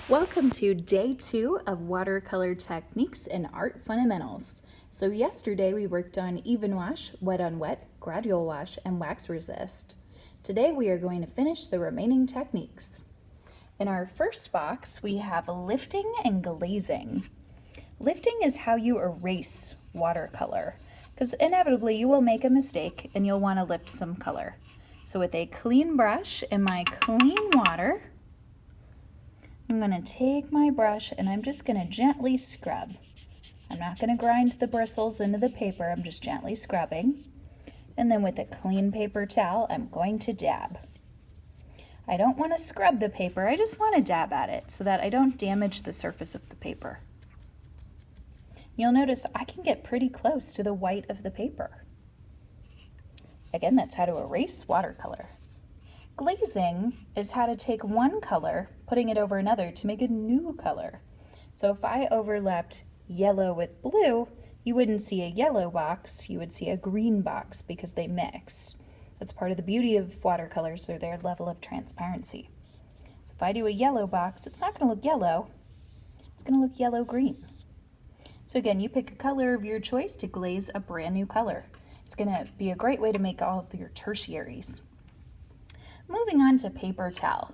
Welcome to day 2 of watercolor techniques and art fundamentals. So yesterday we worked on even wash, wet on wet, gradual wash, and wax resist. Today we are going to finish the remaining techniques. In our first box we have lifting and glazing. Lifting is how you erase watercolor, because inevitably you will make a mistake and you'll want to lift some color. So with a clean brush and my clean water, I'm going to take my brush and I'm just going to gently scrub. I'm not going to grind the bristles into the paper, I'm just gently scrubbing. And then with a clean paper towel, I'm going to dab. I don't want to scrub the paper, I just want to dab at it so that I don't damage the surface of the paper. You'll notice I can get pretty close to the white of the paper. Again, that's how to erase watercolor. Glazing is how to take one color, putting it over another to make a new color. So if I overlapped yellow with blue, you wouldn't see a yellow box, you would see a green box because they mix. That's part of the beauty of watercolors, or their level of transparency. So if I do a yellow box, it's not going to look yellow, it's going to look yellow-green. So again, you pick a color of your choice to glaze a brand new color. It's going to be a great way to make all of your tertiaries. Moving on to paper towel.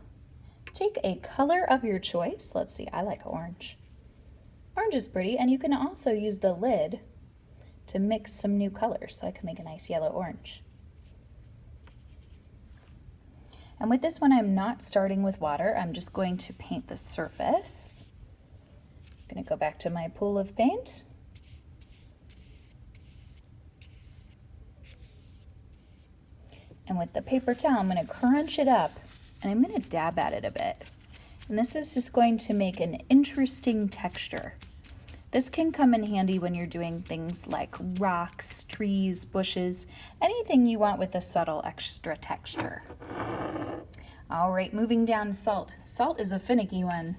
Take a color of your choice. Let's see, I like orange. Orange is pretty, and you can also use the lid to mix some new colors, so I can make a nice yellow-orange. And with this one, I'm not starting with water. I'm just going to paint the surface. I'm going to go back to my pool of paint. And with the paper towel, I'm going to crunch it up and I'm going to dab at it a bit. And this is just going to make an interesting texture. This can come in handy when you're doing things like rocks, trees, bushes, anything you want with a subtle extra texture. All right, moving down to salt. Salt is a finicky one.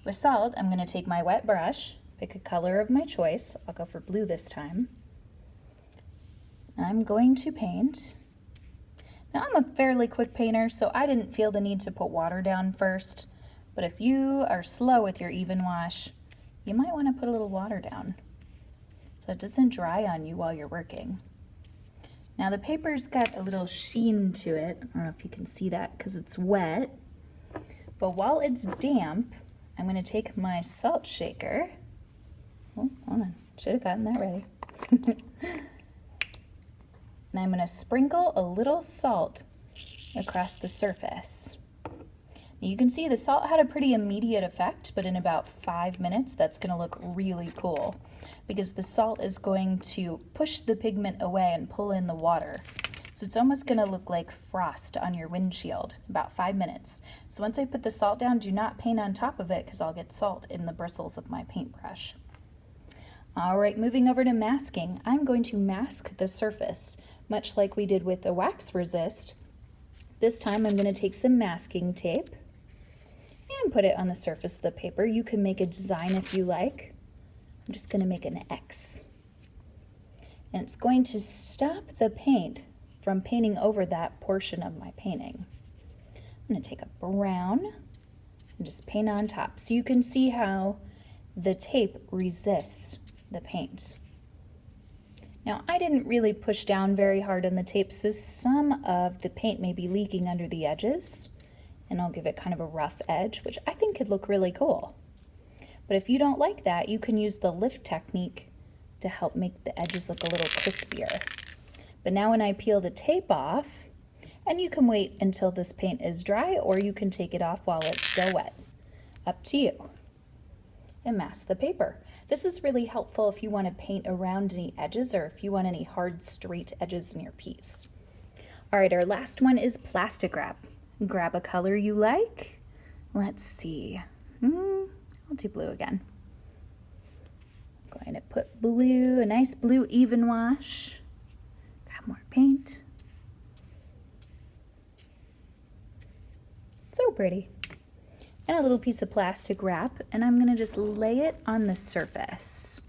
With salt, I'm going to take my wet brush, pick a color of my choice. I'll go for blue this time. I'm going to paint. Now I'm a fairly quick painter, so I didn't feel the need to put water down first, but if you are slow with your even wash, you might want to put a little water down so it doesn't dry on you while you're working. Now the paper's got a little sheen to it. I don't know if you can see that because it's wet, but while it's damp, I'm going to take my salt shaker. Oh, hold on, should have gotten that ready. And I'm going to sprinkle a little salt across the surface. Now you can see the salt had a pretty immediate effect, but in about 5 minutes that's going to look really cool because the salt is going to push the pigment away and pull in the water. So it's almost going to look like frost on your windshield in about 5 minutes. So once I put the salt down, do not paint on top of it because I'll get salt in the bristles of my paintbrush. All right, moving over to masking, I'm going to mask the surface. Much like we did with the wax resist, this time I'm going to take some masking tape and put it on the surface of the paper. You can make a design if you like. I'm just going to make an X. And it's going to stop the paint from painting over that portion of my painting. I'm going to take a brown and just paint on top so you can see how the tape resists the paint. Now I didn't really push down very hard on the tape, so some of the paint may be leaking under the edges, and I'll give it kind of a rough edge, which I think could look really cool. But if you don't like that, you can use the lift technique to help make the edges look a little crispier. But now when I peel the tape off, and you can wait until this paint is dry, or you can take it off while it's still wet. Up to you. And mask the paper. This is really helpful if you want to paint around any edges or if you want any hard, straight edges in your piece. All right, our last one is plastic wrap. Grab a color you like. Let's see. I'll do blue again. I'm going to put blue, a nice blue even wash. Grab more paint. So pretty. And a little piece of plastic wrap, and I'm going to just lay it on the surface.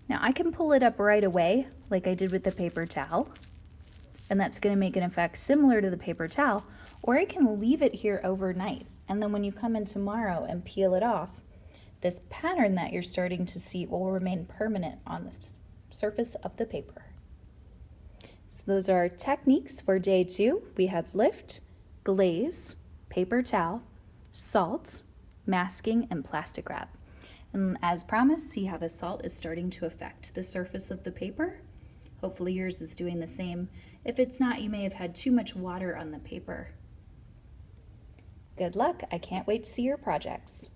Now I can pull it up right away like I did with the paper towel, and that's going to make an effect similar to the paper towel, or I can leave it here overnight, and then when you come in tomorrow and peel it off, this pattern that you're starting to see will remain permanent on the surface of the paper. So those are our techniques for day 2. We have lift, glaze, paper towel, salt, masking, and plastic wrap. And as promised, see how the salt is starting to affect the surface of the paper? Hopefully yours is doing the same. If it's not, you may have had too much water on the paper. Good luck. I can't wait to see your projects.